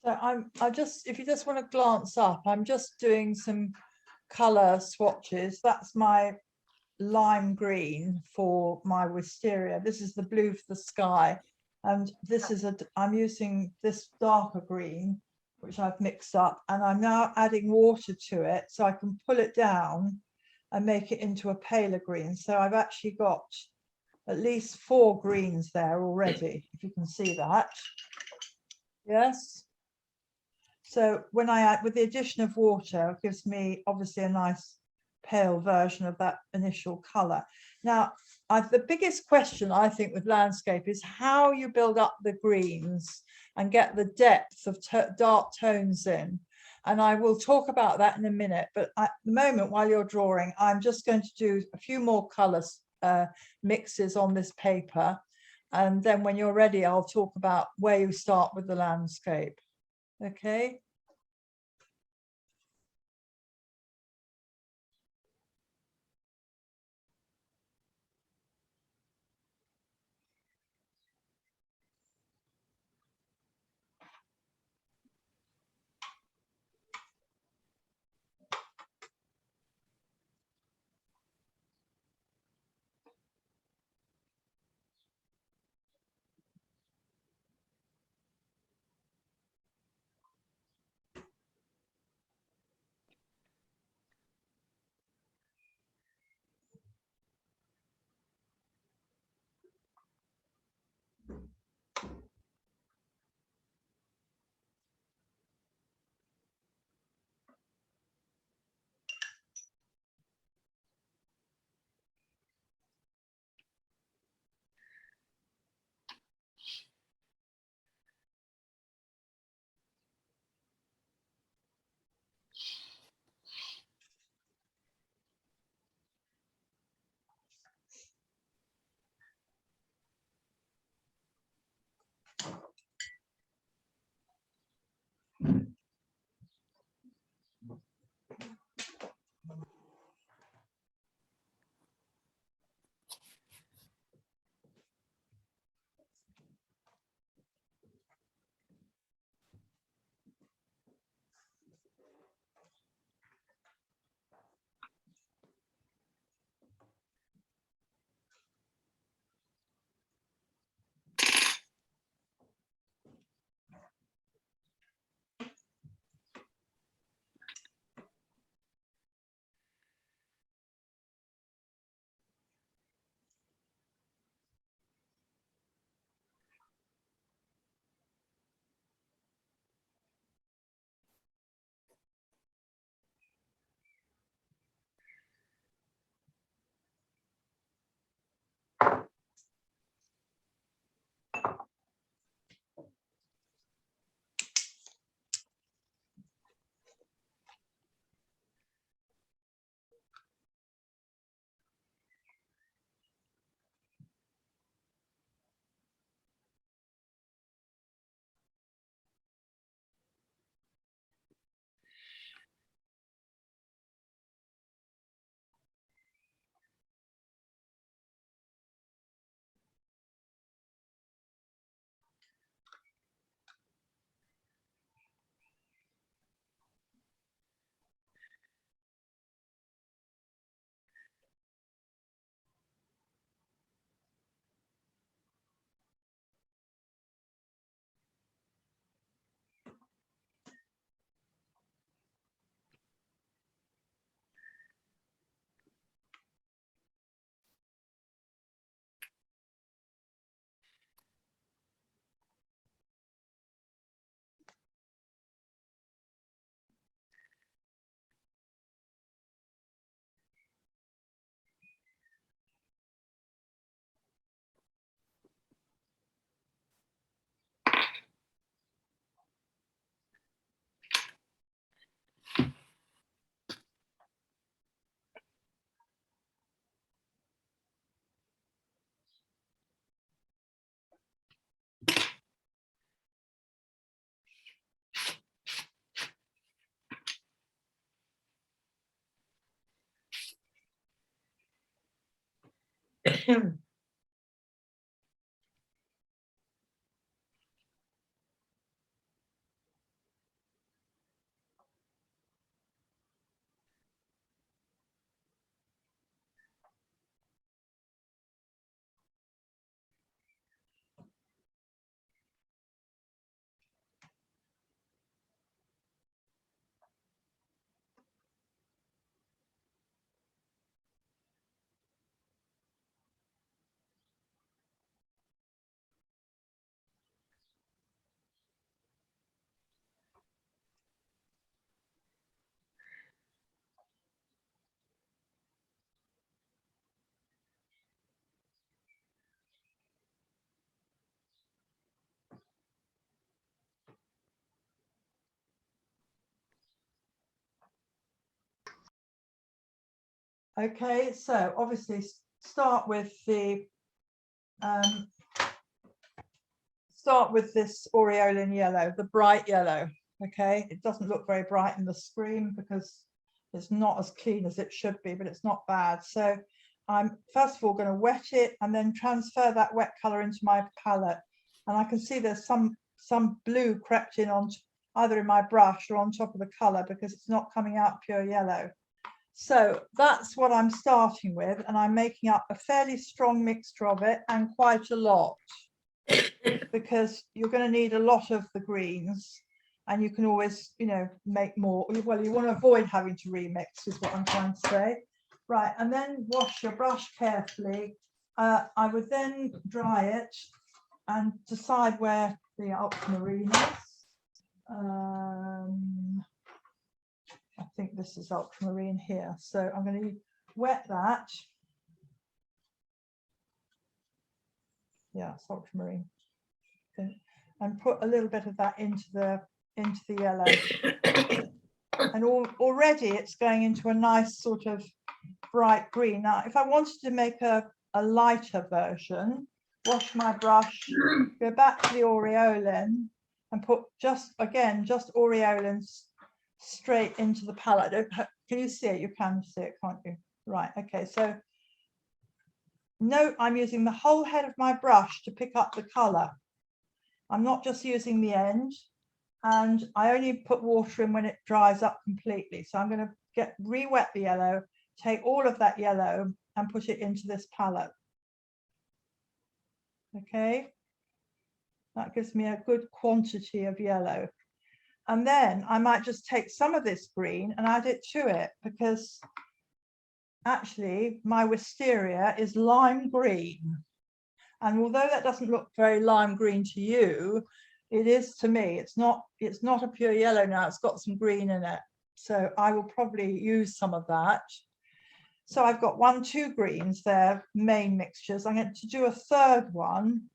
So I just, if you just want to glance up, I'm just doing some color swatches. That's my lime green for my wisteria. This is the blue for the sky. And this is I'm using this darker green, which I've mixed up, and I'm now adding water to it so I can pull it down and make it into a paler green. So I've actually got at least 4 greens there already, if you can see that. Yes. So when I add, with the addition of water, it gives me obviously a nice pale version of that initial color. Now, the biggest question I think with landscape is how you build up the greens and get the depth of dark tones in. And I will talk about that in a minute, but at the moment while you're drawing, I'm just going to do a few more colors mixes on this paper. And then when you're ready, I'll talk about where you start with the landscape. Okay. Okay, so obviously start with the this aureolin yellow, the bright yellow. Okay, it doesn't look very bright in the screen because it's not as clean as it should be, but it's not bad. So I'm first of all going to wet it and then transfer that wet color into my palette. And I can see there's some blue crept in on either in my brush or on top of the color because it's not coming out pure yellow. So that's what I'm starting with, and I'm making up a fairly strong mixture of it, and quite a lot, because you're going to need a lot of the greens, and you can always, you know, make more. Well, you want to avoid having to remix is what I'm trying to say. Right, and then wash your brush carefully. I would then dry it and decide where the ultramarine is. I think this is ultramarine here, so I'm going to wet that. Yeah, it's ultramarine, and put a little bit of that into the yellow. And already it's going into a nice sort of bright green. Now, if I wanted to make a lighter version, wash my brush, go back to the aureolin, and put just aureolin straight into the palette. Can you see it? You can see it, can't you? Right, okay, so note I'm using the whole head of my brush to pick up the color. I'm not just using the end, and I only put water in when it dries up completely. So I'm going to re-wet the yellow, take all of that yellow and put it into this palette. Okay, that gives me a good quantity of yellow. And then I might just take some of this green and add it to it, because actually my wisteria is lime green. And although that doesn't look very lime green to you, it is to me. It's not a pure yellow now, it's got some green in it. So I will probably use some of that. So I've got 2 greens there, main mixtures. I'm going to do a third one.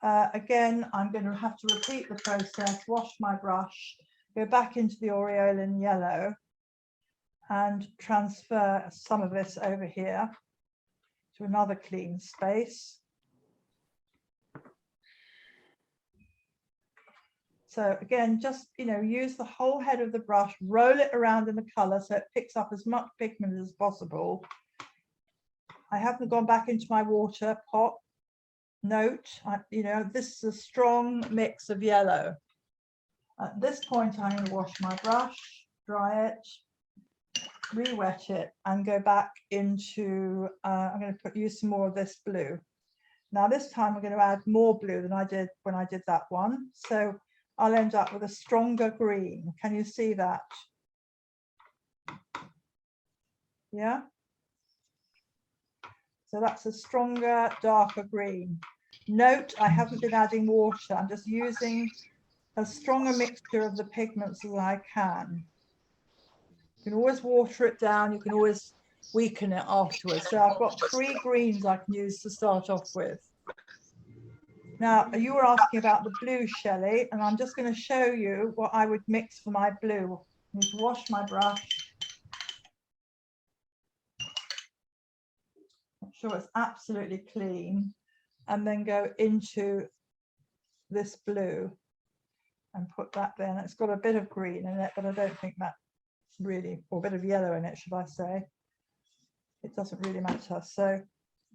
Again, I'm going to have to repeat the process, wash my brush, go back into the aureolin yellow and transfer some of this over here to another clean space. So again, just, you know, use the whole head of the brush, roll it around in the color so it picks up as much pigment as possible. I haven't gone back into my water pot. Note, you know, this is a strong mix of yellow. At this point, I'm going to wash my brush, dry it, re-wet it, and go back into, I'm going to use some more of this blue. Now this time I'm going to add more blue than I did when I did that one. So I'll end up with a stronger green. Can you see that? Yeah. So that's a stronger, darker green. Note, I haven't been adding water. I'm just using as strong a mixture of the pigments as I can. You can always water it down. You can always weaken it afterwards. So I've got 3 greens I can use to start off with. Now, you were asking about the blue, Shelley, and I'm just going to show you what I would mix for my blue. I need to wash my brush. Make sure it's absolutely clean, and then go into this blue and put that there. And it's got a bit of green in it, but I don't think that's really, or a bit of yellow in it, should I say. It doesn't really matter. So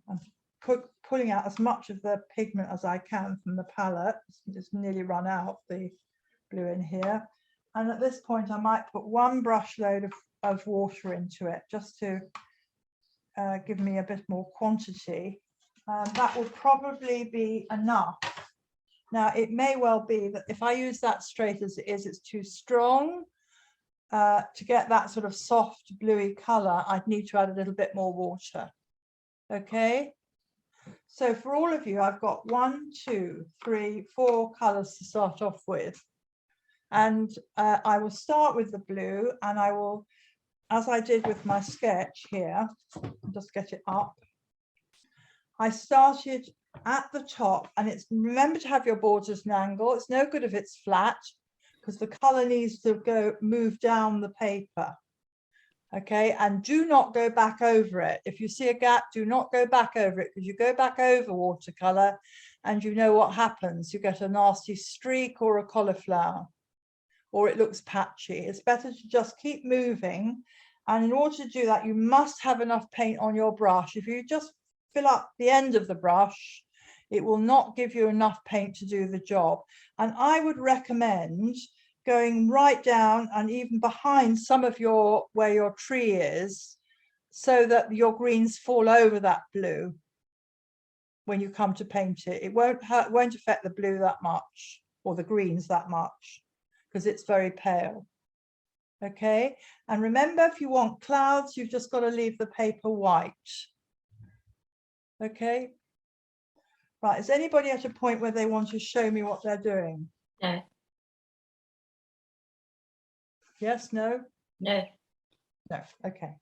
I'm pulling out as much of the pigment as I can from the palette. It's nearly run out, the blue in here. And at this point, I might put 1 brush load of water into it, just to give me a bit more quantity. That will probably be enough. Now, it may well be that if I use that straight as it is, it's too strong. To get that sort of soft bluey color, I'd need to add a little bit more water. Okay. So for all of you, I've got 1, 2, 3, 4 colors to start off with. And I will start with the blue, and I will, as I did with my sketch here, just get it up. I started at the top, and it's, remember to have your borders an angle. It's no good if it's flat, because the color needs to move down the paper. Okay, and do not go back over it. If you see a gap, do not go back over it, because you go back over watercolor and you know what happens. You get a nasty streak or a cauliflower, or it looks patchy. It's better to just keep moving. And in order to do that, you must have enough paint on your brush. If you just fill up the end of the brush, it will not give you enough paint to do the job. And I would recommend going right down and even behind some of where your tree is, so that your greens fall over that blue when you come to paint it. It won't affect the blue that much, or the greens that much, because it's very pale. Okay, and remember, if you want clouds, you've just got to leave the paper white. Okay, right, is anybody at a point where they want to show me what they're doing? No. Yes, no? No. No, okay.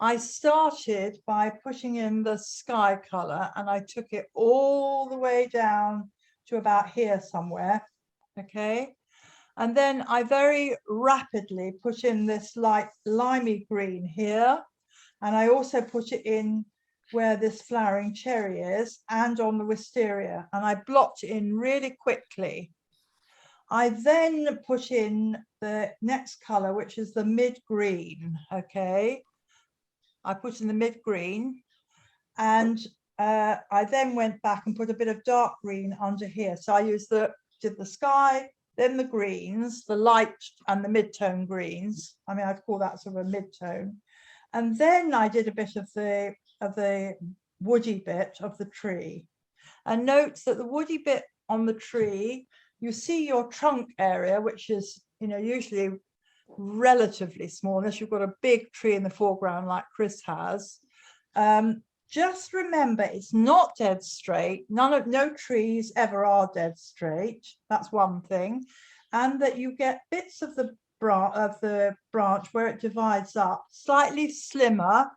I started by putting in the sky color, and I took it all the way down to about here somewhere. Okay, and then I very rapidly put in this light limey green here, and I also put it in where this flowering cherry is and on the wisteria, and I blocked it in really quickly. I then put in the next color, which is the mid green. Okay, I put in the mid green, and I then went back and put a bit of dark green under here. So I did the sky, then the greens, the light and the mid-tone greens. I mean, I'd call that sort of a mid-tone. And then I did a bit of the woody bit of the tree. And note that the woody bit on the tree, you see your trunk area, which is, you know, usually relatively small, unless you've got a big tree in the foreground like Chris has. Just remember, it's not dead straight. No trees ever are dead straight. That's one thing. And that you get bits of the branch where it divides up, slightly slimmer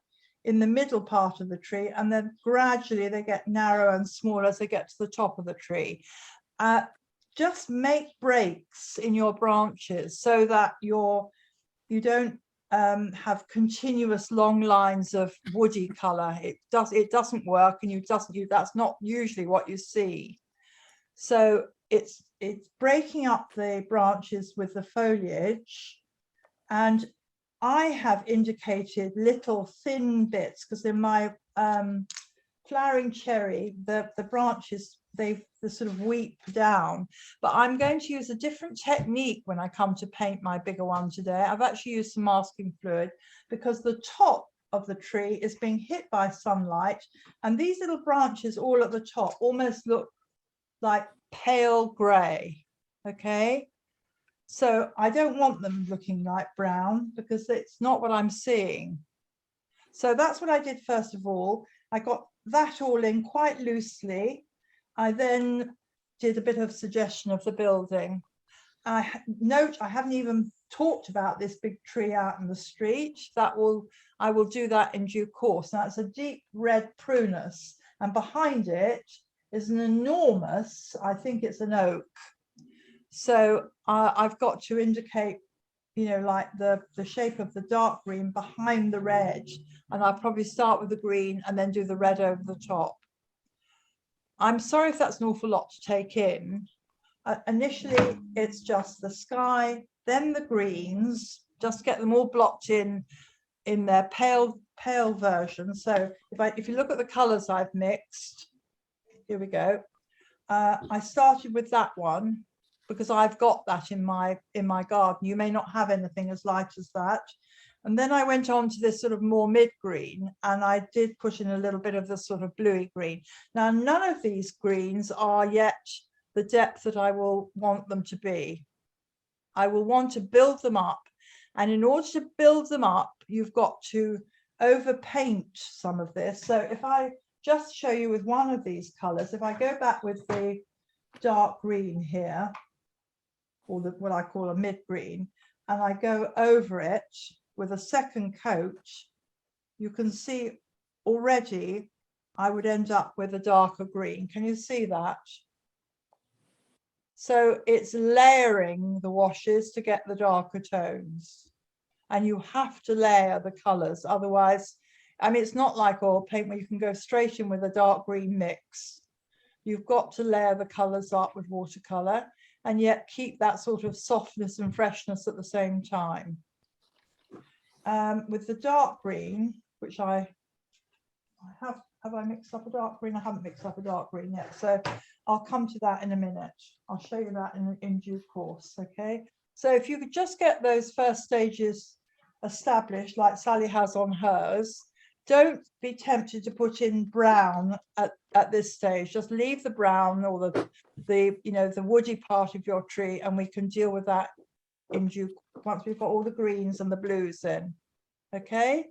in the middle part of the tree, and then gradually they get narrower and smaller as they get to the top of the tree. Just make breaks in your branches so that you don't have continuous long lines of woody color. It doesn't work, and that's not usually what you see. So it's breaking up the branches with the foliage, and I have indicated little thin bits because in my flowering cherry, the branches, they sort of weep down, but I'm going to use a different technique when I come to paint my bigger one today. I've actually used some masking fluid because the top of the tree is being hit by sunlight, and these little branches all at the top almost look like pale gray. Okay, so I don't want them looking like brown because it's not what I'm seeing. So that's what I did first of all. I got that all in quite loosely. I then did a bit of suggestion of the building. Note, I haven't even talked about this big tree out in the street. I will do that in due course. Now it's a deep red prunus, and behind it is an enormous, I think it's an oak. So I've got to indicate, you know, like the shape of the dark green behind the red, and I'll probably start with the green and then do the red over the top. I'm sorry if that's an awful lot to take in. Initially, it's just the sky, then the greens, just get them all blocked in their pale version. So if you look at the colors I've mixed, here we go. I started with that one because I've got that in my garden. You may not have anything as light as that. And then I went on to this sort of more mid-green, and I did put in a little bit of the sort of bluey green. Now, none of these greens are yet the depth that I will want them to be. I will want to build them up. And in order to build them up, you've got to overpaint some of this. So if I just show you with one of these colors, if I go back with the dark green here, or what I call a mid-green, and I go over it with a second coat, you can see already I would end up with a darker green. Can you see that? So it's layering the washes to get the darker tones, and you have to layer the colors, otherwise, I mean, it's not like oil paint where you can go straight in with a dark green mix. You've got to layer the colors up with watercolor and yet keep that sort of softness and freshness at the same time. With the dark green, which I have I mixed up a dark green? I haven't mixed up a dark green yet, so I'll come to that in a minute. I'll show you that in due course. Okay, so if you could just get those first stages established like Sally has on hers, don't be tempted to put in brown at this stage. Just leave the brown or the you know, the woody part of your tree, and we can deal with that in due once we've got all the greens and the blues in. Okay,